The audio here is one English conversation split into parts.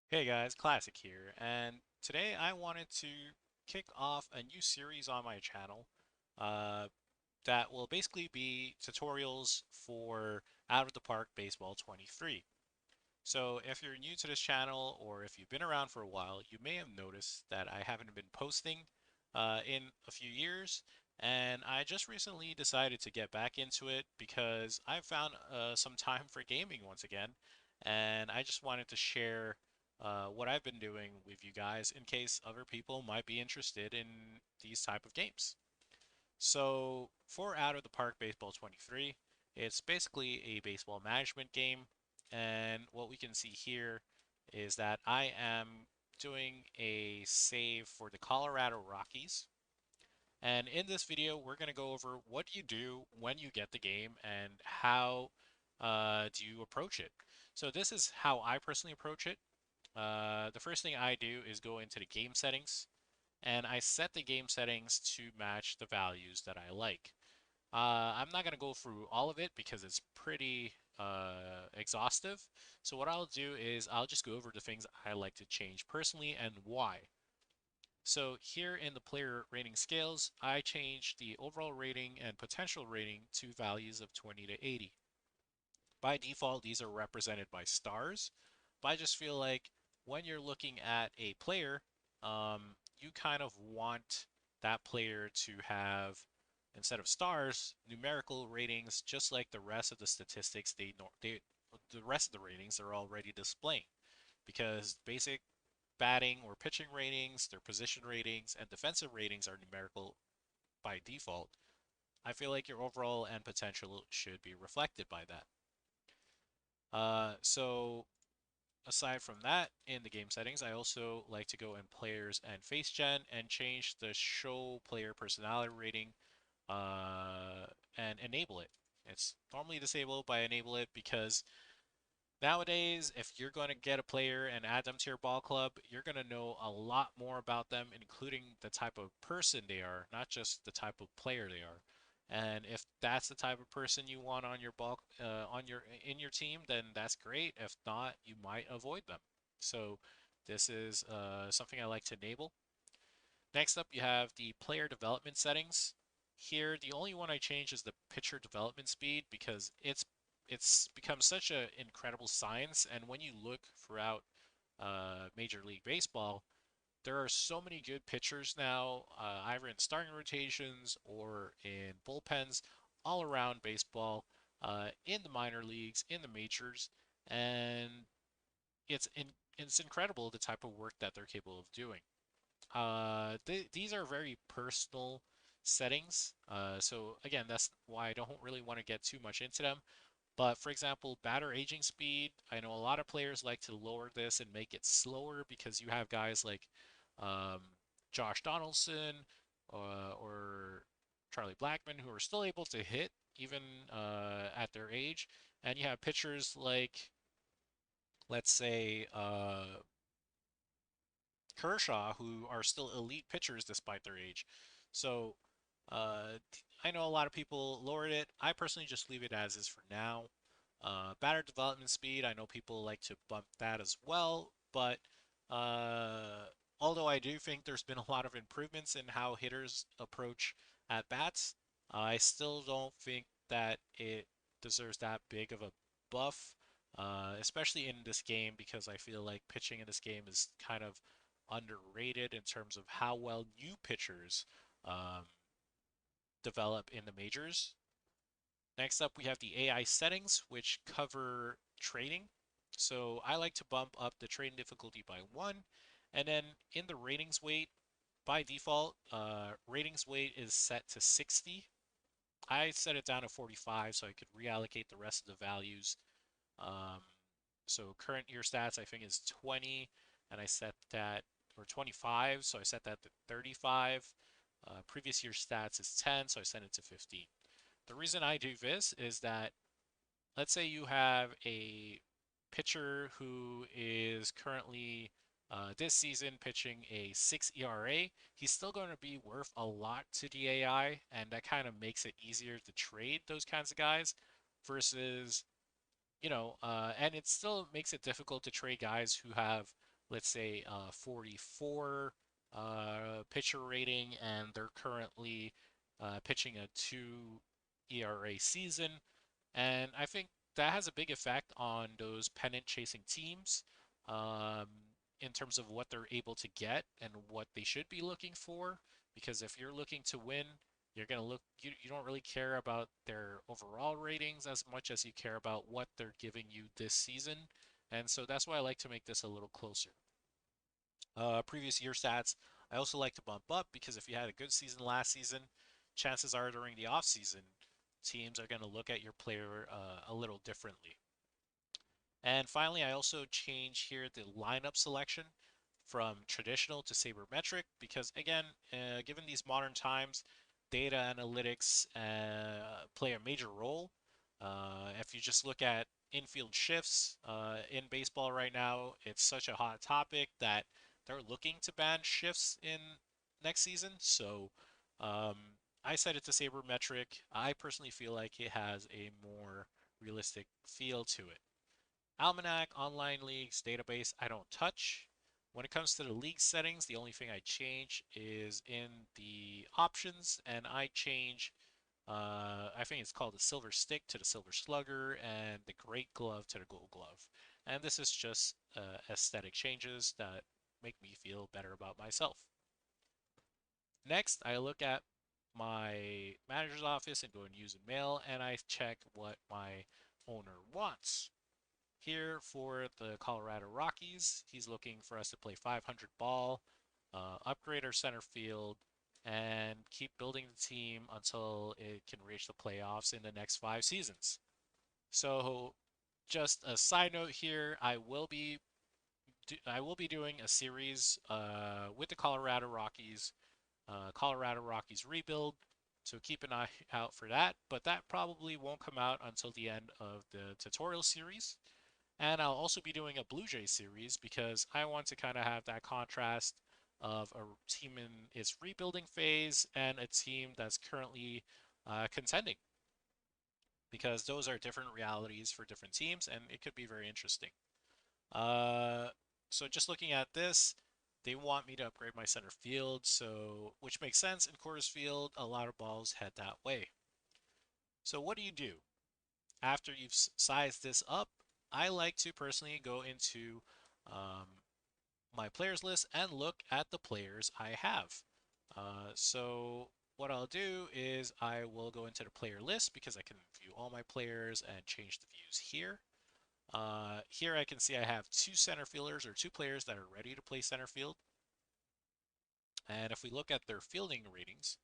Hey guys, KlaSSiK here, and today I wanted to kick off a new series on my channel uh, that will basically be tutorials for Out of the Park Baseball 23. So if you're new to this channel or if you've been around for a while, you may have noticed that I haven't been posting in a few years, and I just recently decided to get back into it because I found some time for gaming once again, and I just wanted to share what I've been doing with you guys in case other people might be interested in these type of games. So for Out of the Park Baseball 23, it's basically a baseball management game. And what we can see here is that I am doing a save for the Colorado Rockies. And in this video, we're going to go over what you do when you get the game and how do you approach it. So this is how I personally approach it. The first thing I do is go into the game settings and I set the game settings to match the values that I like. I'm not going to go through all of it because it's pretty exhaustive. So what I'll do is I'll just go over the things I like to change personally and why. So here in the player rating scales, I changed the overall rating and potential rating to values of 20 to 80. By default, these are represented by stars, but I just feel like when you're looking at a player, you kind of want that player to have, instead of stars, numerical ratings, just like the rest of the statistics the rest of the ratings are already displaying. Because basic batting or pitching ratings, their position ratings, and defensive ratings are numerical by default. I feel like your overall and potential should be reflected by that. So aside from that, in the game settings, I also like to go in players and face gen and change the show player personality rating and enable it. It's normally disabled, but I enable it because nowadays, if you're going to get a player and add them to your ball club, you're going to know a lot more about them, including the type of person they are, not just the type of player they are. And if that's the type of person you want on your ball, on your in your team, then that's great. If not, you might avoid them. So this is something I like to enable. Next up, you have the player development settings. Here, the only one I change is the pitcher development speed because it's become such an incredible science. And when you look throughout Major League Baseball, there are so many good pitchers now, either in starting rotations or in bullpens, all around baseball, in the minor leagues, in the majors, and it's in, it's incredible the type of work that they're capable of doing. These are very personal settings. So again, that's why I don't really want to get too much into them. But for example, batter aging speed, I know a lot of players like to lower this and make it slower because you have guys like um, Josh Donaldson or Charlie Blackmon who are still able to hit even at their age. And you have pitchers like, let's say, Kershaw, who are still elite pitchers despite their age. So I know a lot of people lowered it. I personally just leave it as is for now. Batter development speed, I know people like to bump that as well, but uh, although I do think there's been a lot of improvements in how hitters approach at bats, I still don't think that it deserves that big of a buff, especially in this game because I feel like pitching in this game is kind of underrated in terms of how well new pitchers um, develop in the majors. Next up, we have the AI settings, which cover trading. So I like to bump up the trading difficulty by one. And then in the ratings weight, by default, ratings weight is set to 60. I set it down to 45 so I could reallocate the rest of the values. Um, so current year stats, I think, is 20, and I set that, or 25, so I set that to 35. Previous year stats is 10, so I set it to 15. The reason I do this is that let's say you have a pitcher who is currently this season pitching a 6 ERA, he's still going to be worth a lot to the AI, and that kind of makes it easier to trade those kinds of guys versus, and it still makes it difficult to trade guys who have let's say 44 pitcher rating, and they're currently pitching a 2 ERA season. And I think that has a big effect on those pennant chasing teams um, in terms of what they're able to get and what they should be looking for. Because if you're looking to win, you're going to look, you don't really care about their overall ratings as much as you care about what they're giving you this season. And so that's why I like to make this a little closer. Previous year stats, I also like to bump up because if you had a good season last season, chances are during the off season, teams are going to look at your player a little differently. And finally, I also change here the lineup selection from traditional to sabermetric because, again, given these modern times, data analytics play a major role. If you just look at infield shifts in baseball right now, it's such a hot topic that they're looking to ban shifts in next season. So um, I set it to sabermetric. I personally feel like it has a more realistic feel to it. Almanac, online leagues, database, I don't touch. When it comes to the league settings, the only thing I change is in the options, and I change, I think it's called the silver stick to the silver slugger, and the great glove to the gold glove. And this is just aesthetic changes that make me feel better about myself. Next, I look at my manager's office and go and use a mail, and I check what my owner wants. Here for the Colorado Rockies, he's looking for us to play 500 ball, upgrade our center field, and keep building the team until it can reach the playoffs in the next 5 seasons. So, just a side note here, I will be doing a series with the Colorado Rockies rebuild. So keep an eye out for that. But that probably won't come out until the end of the tutorial series. And I'll also be doing a Blue Jays series because I want to kind of have that contrast of a team in its rebuilding phase and a team that's currently contending because those are different realities for different teams and it could be very interesting. Uh, so just looking at this, they want me to upgrade my center field, so which makes sense. In Coors Field, a lot of balls head that way. So what do you do? After you've sized this up, I like to personally go into um, my players list and look at the players I have. So what I'll do is I will go into the player list because I can view all my players and change the views here. Here I can see I have two center fielders or two players that are ready to play center field. And if we look at their fielding ratings,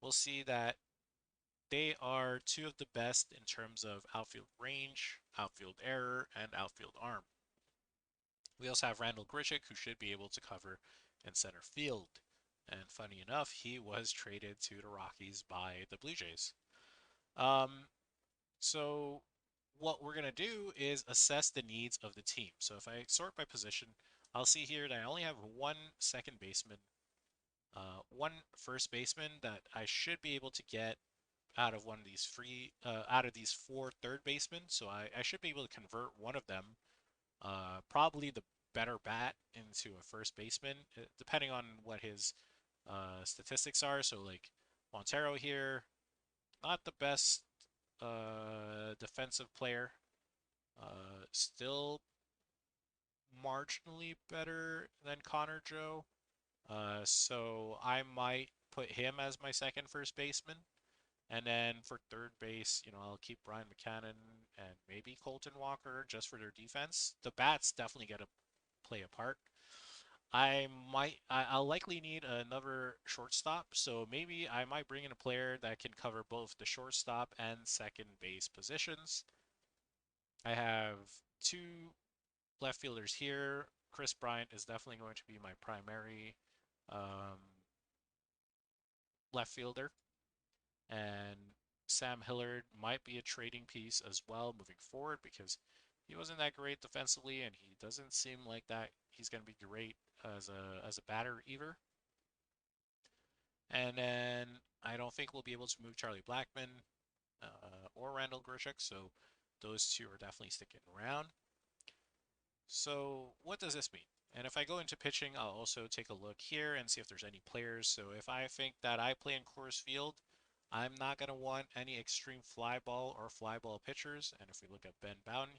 we'll see that they are two of the best in terms of outfield range, outfield error, and outfield arm. We also have Randall Grichuk, who should be able to cover in center field. And funny enough, he was traded to the Rockies by the Blue Jays. Um, so what we're going to do is assess the needs of the team. So if I sort by position, I'll see here that I only have one second baseman, one first baseman that I should be able to get out of one of these out of these four third basemen. So I should be able to convert one of them, probably the better bat into a first baseman, depending on what his statistics are. So like Montero here, not the best defensive player, still marginally better than Connor Joe. So I might put him as my second first baseman. And then for third base, I'll keep Brian McCannon and maybe Colton Walker just for their defense. The bats definitely get to play a part. I'll likely need another shortstop, so maybe I might bring in a player that can cover both the shortstop and second base positions. I have two left fielders here. Chris Bryant is definitely going to be my primary um, left fielder, and Sam Hillard might be a trading piece as well moving forward because he wasn't that great defensively, and he doesn't seem like that he's going to be great as a batter either. And then I don't think we'll be able to move Charlie Blackmon or Randall Grichuk, so those two are definitely sticking around. So what does this mean? And if I go into pitching, I'll also take a look here and see if there's any players. So if I think that I play in Coors Field, I'm not going to want any extreme fly ball or fly ball pitchers. And if we look at Ben Bowden,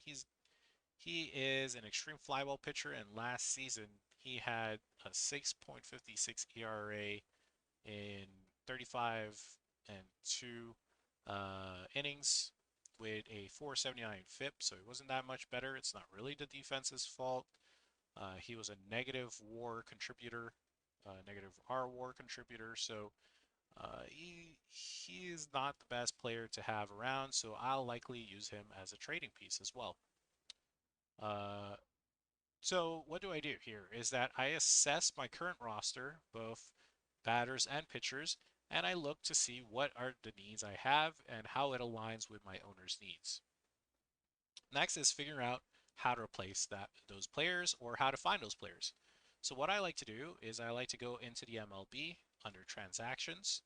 he is an extreme fly ball pitcher, and last season he had a 6.56 ERA in 35 and 2 innings with a 479 FIP, so he wasn't that much better. It's not really the defense's fault. He was a negative WAR contributor, negative R WAR contributor, so he is not the best player to have around. So I'll likely use him as a trading piece as well. Uh, so what do I do here is that I assess my current roster, both batters and pitchers, and I look to see what are the needs I have and how it aligns with my owner's needs. Next is figuring out how to replace those players or how to find those players. So what I like to do is I like to go into the MLB under transactions,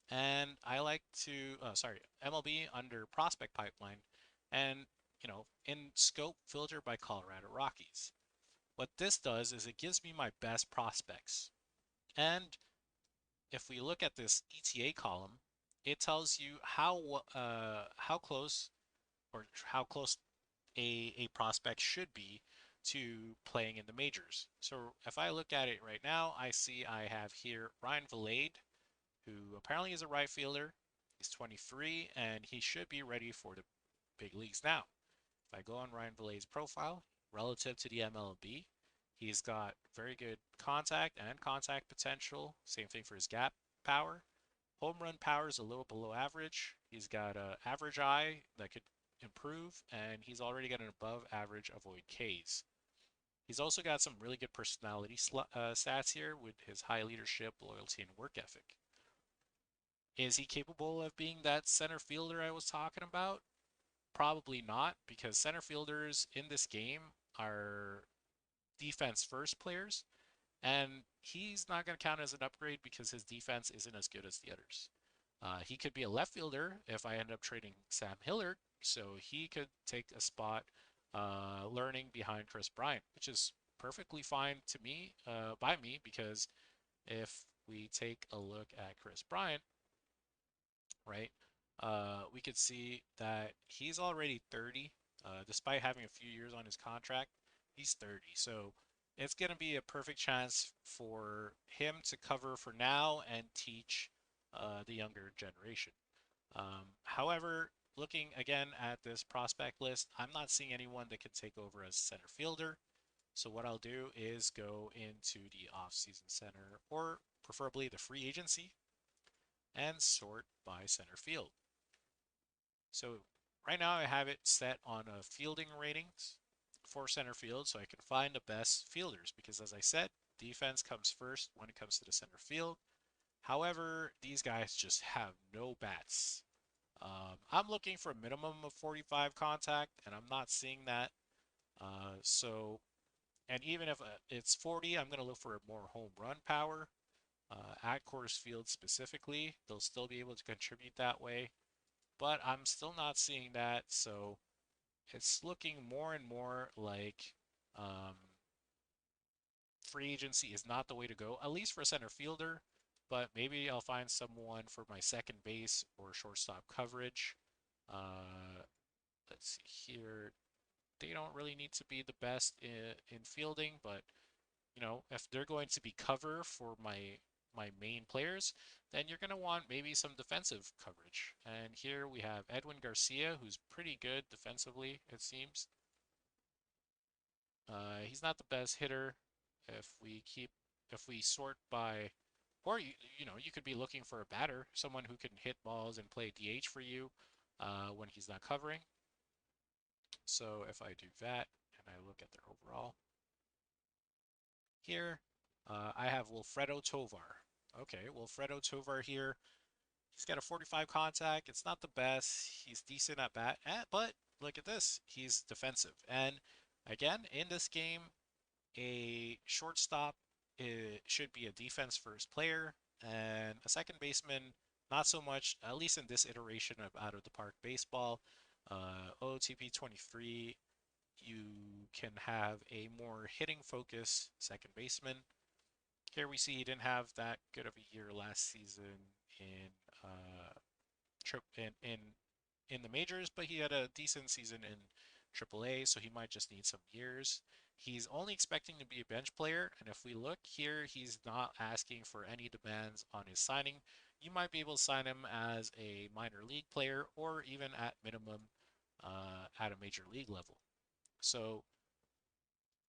and I like to MLB under prospect pipeline, and in scope filter by Colorado Rockies. What this does is it gives me my best prospects. And if we look at this ETA column, it tells you how close or how close a prospect should be to playing in the majors. So if I look at it right now, I see I have here Ryan Vilade, who apparently is a right fielder. He's 23 and he should be ready for the big leagues now. If I go on Ryan Villade's profile relative to the MLB, he's got very good contact and contact potential. Same thing for his gap power. Home run power is a little below average. He's got an average eye that could improve, and he's already got an above average avoid Ks. He's also got some really good personality stats here with his high leadership, loyalty, and work ethic. Is he capable of being that center fielder I was talking about? Probably not, because center fielders in this game are defense first players, and he's not going to count as an upgrade because his defense isn't as good as the others. He could be a left fielder if I end up trading Sam Hillard, so he could take a spot learning behind Chris Bryant, which is perfectly fine to me, by me, because if we take a look at Chris Bryant, right, we could see that he's already 30, despite having a few years on his contract. He's 30, so it's going to be a perfect chance for him to cover for now and teach the younger generation. However, looking again at this prospect list, I'm not seeing anyone that could take over as center fielder. So what I'll do is go into the off-season center, or preferably the free agency, and sort by center field. So right now I have it set on a fielding ratings for center field so I can find the best fielders because, as I said, defense comes first when it comes to the center field. However, these guys just have no bats. I'm looking for a minimum of 45 contact, and I'm not seeing that. And even if it's 40, I'm going to look for more home run power. At Coors Field specifically, they'll still be able to contribute that way, but I'm still not seeing that. So it's looking more and more like um, free agency is not the way to go, at least for a center fielder. But maybe I'll find someone for my second base or shortstop coverage. Let's see here. They don't really need to be the best in fielding, but if they're going to be cover for my main players, then you're going to want maybe some defensive coverage. And here we have Edwin Garcia, who's pretty good defensively, it seems. He's not the best hitter. If we sort by, or you could be looking for a batter, someone who can hit balls and play DH for you when he's not covering. So if I do that and I look at their overall here, I have Wilfredo Tovar. Okay, Wilfredo Tovar here. He's got a 45 contact. It's not the best. He's decent at bat, but look at this. He's defensive. And again, in this game, a shortstop should be a defense first player, and a second baseman, not so much, at least in this iteration of out of the park baseball. OOTP 23, you can have a more hitting focus second baseman. Here we see he didn't have that good of a year last season in uh, trip in the majors, but he had a decent season in AAA, so he might just need some years. He's only expecting to be a bench player, and if we look here, he's not asking for any demands on his signing. You might be able to sign him as a minor league player or even at minimum at a major league level. So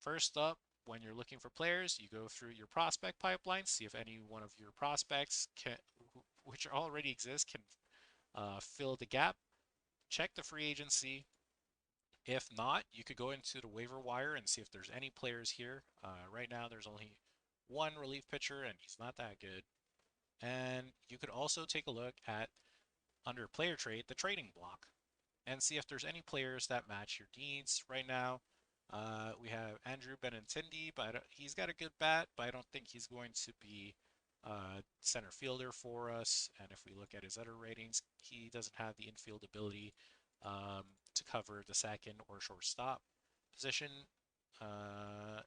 first up, when you're looking for players, you go through your prospect pipeline, see if any one of your prospects which already exist, can fill the gap. Check the free agency. If not, you could go into the waiver wire and see if there's any players here. Right now, there's only one relief pitcher, and he's not that good. And you could also take a look at, under player trade, the trading block, and see if there's any players that match your needs. Right now, we have Andrew Benintendi, but he's got a good bat, but I don't think he's going to be center fielder for us. And if we look at his other ratings, he doesn't have the infield ability to cover the second or shortstop position.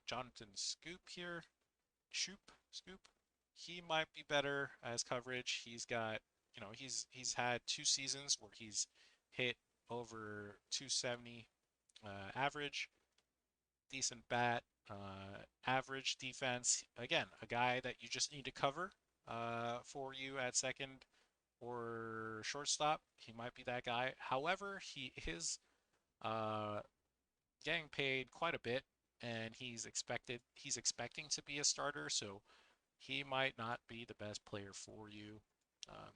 Jonathan Scoop, he might be better as coverage. He's got, he's had 2 seasons where he's hit over 270 average, decent bat, average defense. Again, a guy that you just need to cover for you at second or shortstop. He might be that guy. However, he is uh, getting paid quite a bit, and he's expecting to be a starter, so he might not be the best player for you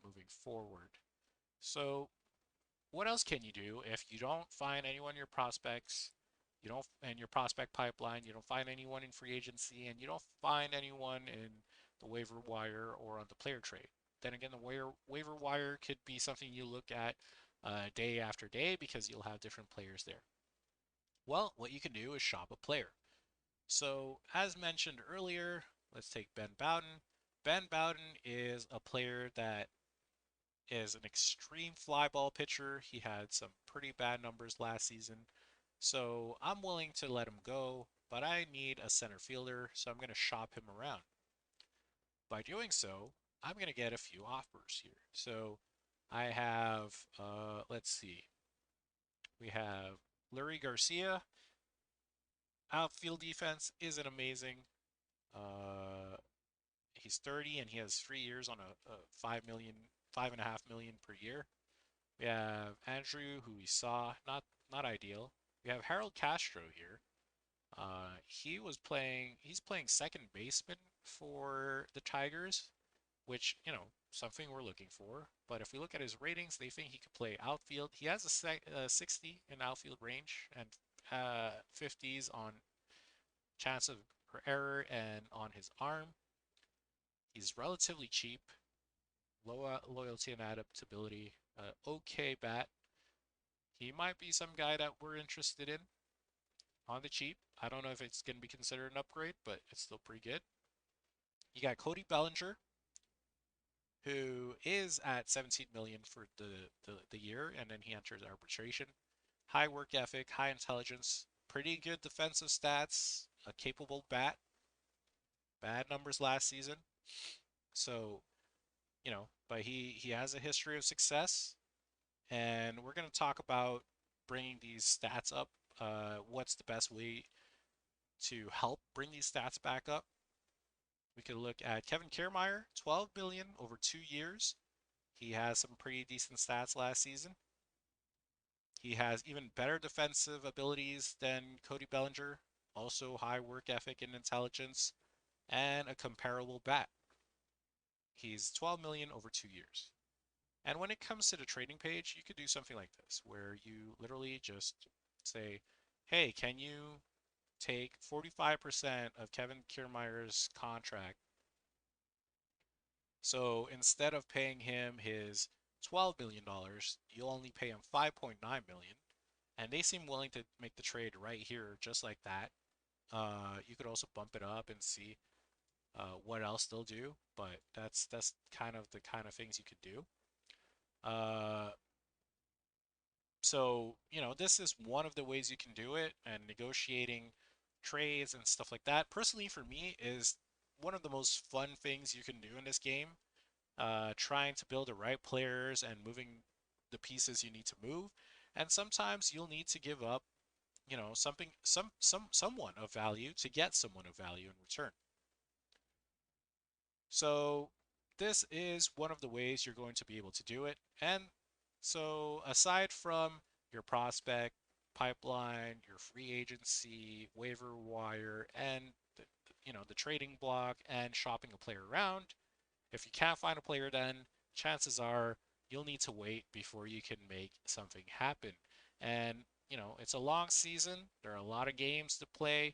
moving forward. So what else can you do if you don't find anyone in your prospects, you don't in your prospect pipeline, you don't find anyone in free agency, and you don't find anyone in the waiver wire or on the player trade? Then again, the waiver wire could be something you look at day after day because you'll have different players there. Well, what you can do is shop a player. So, as mentioned earlier, let's take Ben Bowden. Ben Bowden is a player that is an extreme fly ball pitcher. He had some pretty bad numbers last season. So I'm willing to let him go, but I need a center fielder, so I'm going to shop him around. By doing so, I'm going to get a few offers here. So I have, let's see, we have Lurie Garcia. Outfield defense isn't amazing. Uh, he's 30 and he has 3 years on a 5.5 million per year. We have Andrew, who we saw, not ideal. We have Harold Castro here. He's playing second baseman for the Tigers, which, something we're looking for. But if we look at his ratings, they think he could play outfield. He has a 60 in outfield range and 50s on chance of error and on his arm. He's relatively cheap, low loyalty and adaptability, okay bat. He might be some guy that we're interested in on the cheap. I don't know if it's going to be considered an upgrade, but it's still pretty good. You got Cody Bellinger, who is at 17 million for the year, and then he enters arbitration. High work ethic, high intelligence, pretty good defensive stats, a capable bat. Bad numbers last season. So, but he has a history of success, and we're going to talk about bringing these stats up. What's the best way to help bring these stats back up? We could look at Kevin Kiermaier, 12 million over 2 years. He has some pretty decent stats last season. He has even better defensive abilities than Cody Bellinger, also high work ethic and intelligence, and a comparable bat. He's 12 million over 2 years. And when it comes to the trading page, you could do something like this, where you literally just say, hey, can you take 45% of Kevin Kiermaier's contract? So instead of paying him his $12 million, you'll only pay him 5.9 million. And they seem willing to make the trade right here, just like that. You could also bump it up and see what else they'll do, but that's kind of the kind of things you could do. Uh, So, this is one of the ways you can do it, and negotiating trades and stuff like that. Personally, for me, is one of the most fun things you can do in this game. Trying to build the right players and moving the pieces you need to move. And sometimes you'll need to give up, something, someone of value to get someone of value in return. So this is one of the ways you're going to be able to do it. And so aside from your prospect pipeline, your free agency, waiver wire, and the trading block and shopping a player around, if you can't find a player, then chances are you'll need to wait before you can make something happen. And, it's a long season. There are a lot of games to play.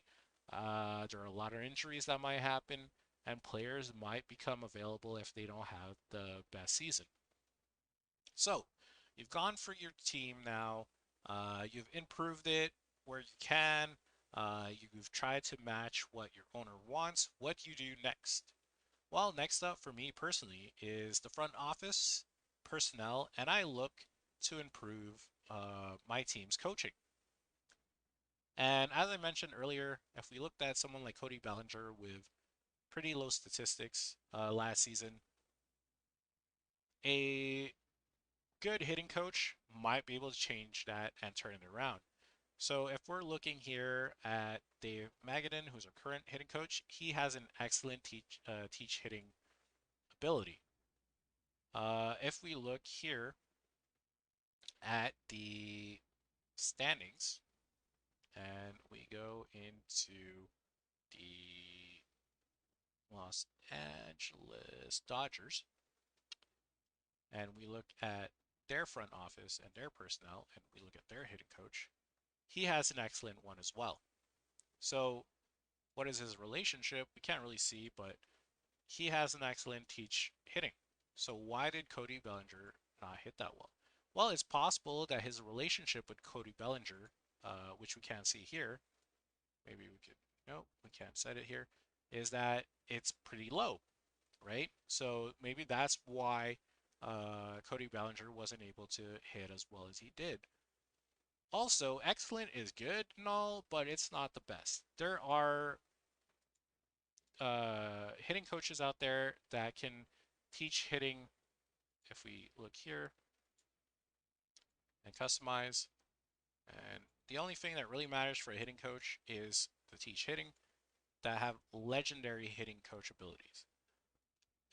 There are a lot of injuries that might happen, and players might become available if they don't have the best season. So, you've gone for your team now. You've improved it where you can. You've tried to match what your owner wants. What do you do next? Well, next up for me personally is the front office personnel, and I look to improve my team's coaching. And as I mentioned earlier, if we looked at someone like Cody Bellinger with pretty low statistics last season, a good hitting coach might be able to change that and turn it around. So if we're looking here at Dave Magadan, who's our current hitting coach, he has an excellent teach hitting ability. If we look here at the standings and we go into the Los Angeles Dodgers and we look at their front office and their personnel and we look at their hitting coach, he has an excellent one as well. So, what is his relationship? We can't really see, but he has an excellent teach hitting. So, why did Cody Bellinger not hit that well? Well, it's possible that his relationship with Cody Bellinger, which we can't see here, maybe we could, no, we can't set it here, is that it's pretty low, right? So maybe that's why Cody Bellinger wasn't able to hit as well as he did. Also, excellent is good and all, but it's not the best. There are hitting coaches out there that can teach hitting. If we look here and customize, and the only thing that really matters for a hitting coach is to teach hitting that have legendary hitting coach abilities.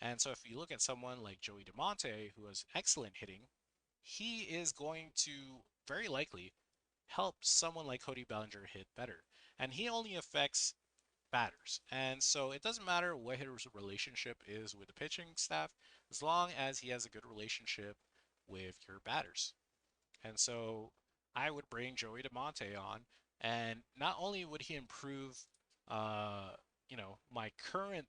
And so if you look at someone like Joey DeMonte, who has excellent hitting, he is going to very likely help someone like Cody Bellinger hit better. And he only affects batters. And so it doesn't matter what his relationship is with the pitching staff, as long as he has a good relationship with your batters. And so I would bring Joey DeMonte on, and not only would he improve, my current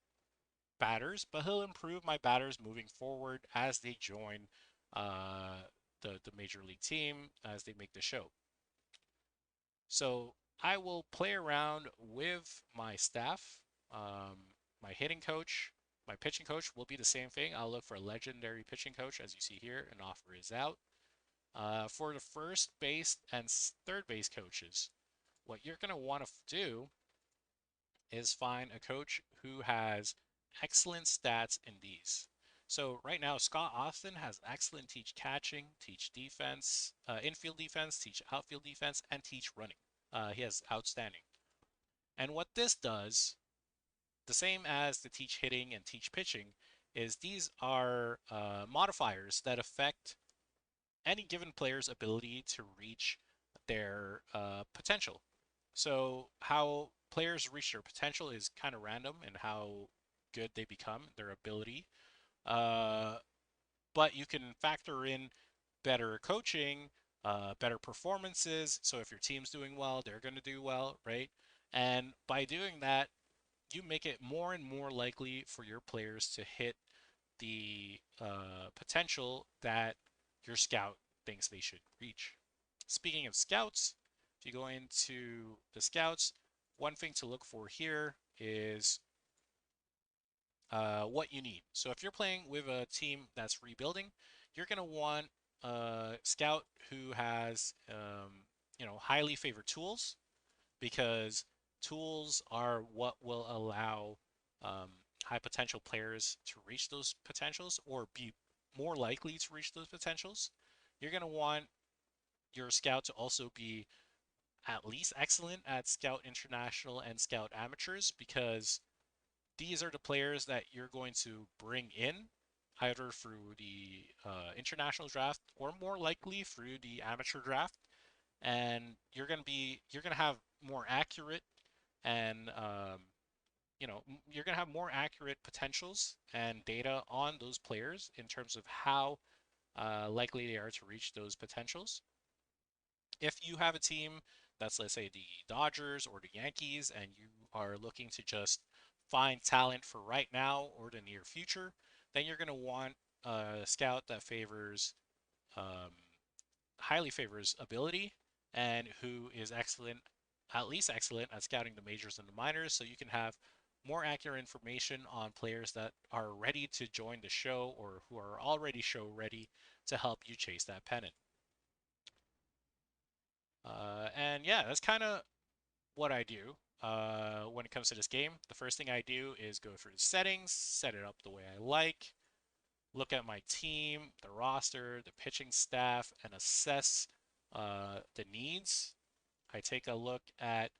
batters, but he'll improve my batters moving forward as they join uh, the major league team as they make the show. So I will play around with my staff. My hitting coach, my pitching coach will be the same thing. I'll look for a legendary pitching coach, as you see here. An offer is out. For the first base and third base coaches, what you're going to want to do is find a coach who has excellent stats in these. So right now, Scott Austin has excellent teach catching, teach defense, infield defense, teach outfield defense, and teach running. He has outstanding. And what this does, the same as the teach hitting and teach pitching, is these are modifiers that affect any given player's ability to reach their potential. So how players reach their potential is kind of random and how good they become, their ability. Uh, but you can factor in better coaching, better performances. So if your team's doing well, they're going to do well, right? And by doing that, you make it more and more likely for your players to hit the potential that your scout thinks they should reach. Speaking of scouts, if you go into the scouts, one thing to look for here is what you need. So if you're playing with a team that's rebuilding, you're going to want a scout who has highly favored tools, because tools are what will allow um, high potential players to reach those potentials or be more likely to reach those potentials. You're going to want your scout to also be at least excellent at Scout International and Scout Amateurs, because these are the players that you're going to bring in either through the international draft or more likely through the amateur draft, and you're going to have more accurate and you're going to have more accurate potentials and data on those players in terms of how likely they are to reach those potentials. If you have a team that's, let's say, the Dodgers or the Yankees, and you are looking to just find talent for right now or the near future, then you're going to want a scout that um, highly favors ability and who is excellent, at least excellent at scouting the majors and the minors, so you can have more accurate information on players that are ready to join the show or who are already show ready to help you chase that pennant. And yeah, that's kind of what I do when it comes to this game. The first thing I do is go through the settings, set it up the way I like, look at my team, the roster, the pitching staff, and assess the needs. I take a look at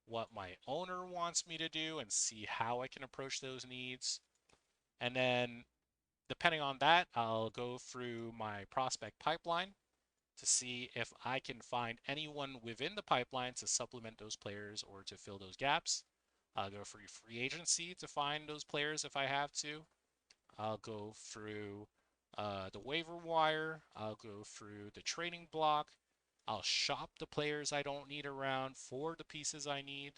what my owner wants me to do and see how I can approach those needs. And then, depending on that, I'll go through my prospect pipeline to see if I can find anyone within the pipeline to supplement those players or to fill those gaps. I'll go through free agency to find those players if I have to. I'll go through the waiver wire. I'll go through the trading block. I'll shop the players I don't need around for the pieces I need.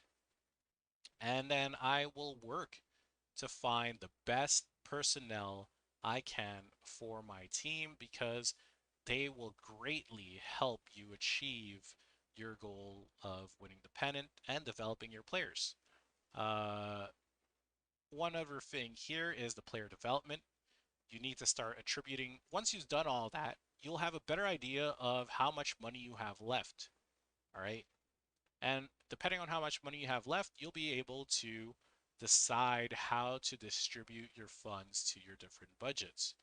And then I will work to find the best personnel I can for my team, because they will greatly help you achieve your goal of winning the pennant and developing your players. Uh, One other thing here is the player development. You need to start attributing, once you've done all that, you'll have a better idea of how much money you have left. All right. And depending on how much money you have left, you'll be able to decide how to distribute your funds to your different budgets.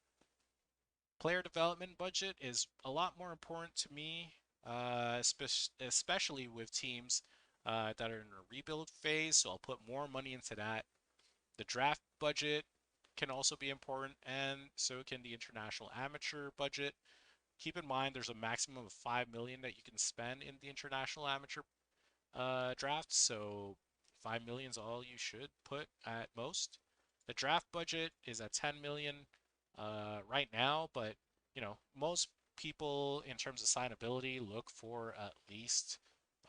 Player development budget is a lot more important to me, especially with teams that are in a rebuild phase. So I'll put more money into that. The draft budget can also be important, and so can the international amateur budget. Keep in mind there's a maximum of 5 million that you can spend in the international amateur draft, so 5 million is all you should put at most. The draft budget is at 10 million right now, but most people in terms of signability look for at least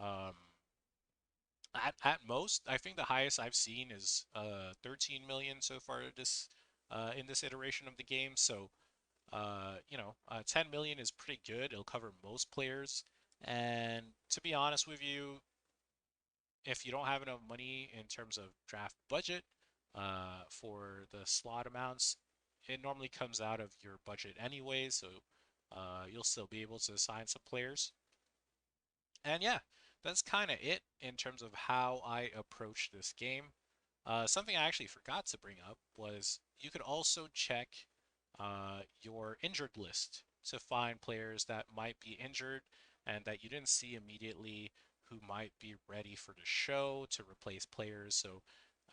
um, at most. I think the highest I've seen is 13 million so far this in this iteration of the game. So 10 million is pretty good. It'll cover most players. And to be honest with you, if you don't have enough money in terms of draft budget for the slot amounts, it normally comes out of your budget anyway, so you'll still be able to sign some players. And yeah, that's kind of it in terms of how I approach this game. Something I actually forgot to bring up was you could also check your injured list to find players that might be injured and that you didn't see immediately, who might be ready for the show to replace players. So,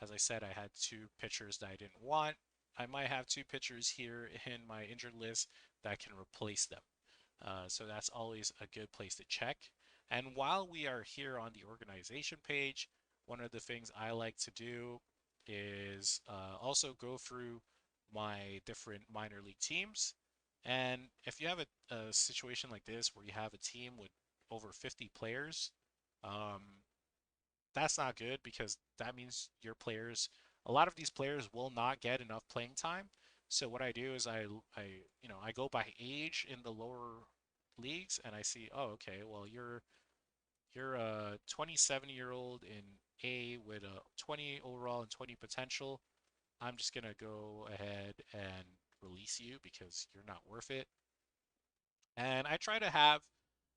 as I said, I had two pitchers that I didn't want. I might have two pitchers here in my injured list that can replace them. So that's always a good place to check. And while we are here on the organization page, one of the things I like to do is also go through my different minor league teams. And if you have a situation like this where you have a team with over 50 players, um, that's not good, because that means a lot of these players will not get enough playing time. So what I do is I go by age in the lower leagues, and I see, oh, okay, well, you're a 27-year-old in A with a 20 overall and 20 potential. I'm just gonna go ahead and release you because you're not worth it. And I try to have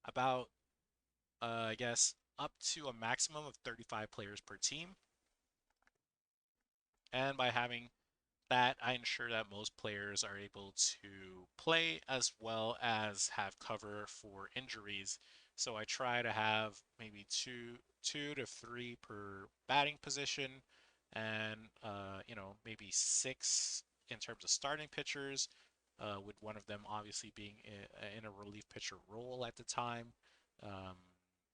about, I guess, up to a maximum of 35 players per team. And by having that, I ensure that most players are able to play as well as have cover for injuries. So I try to have maybe two to three per batting position, and maybe six in terms of starting pitchers, with one of them obviously being in a relief pitcher role at the time. Um,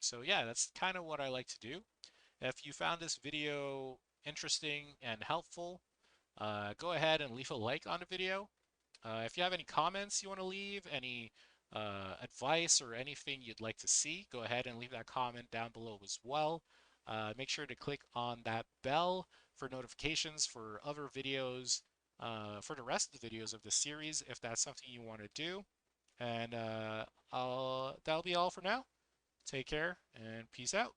so yeah, that's kind of what I like to do. If you found this video interesting and helpful, go ahead and leave a like on the video. If you have any comments you want to leave, any advice or anything you'd like to see, go ahead and leave that comment down below as well. Make sure to click on that bell for notifications for other videos, for the rest of the videos of the series, if that's something you want to do. And that'll be all for now. Take care and peace out.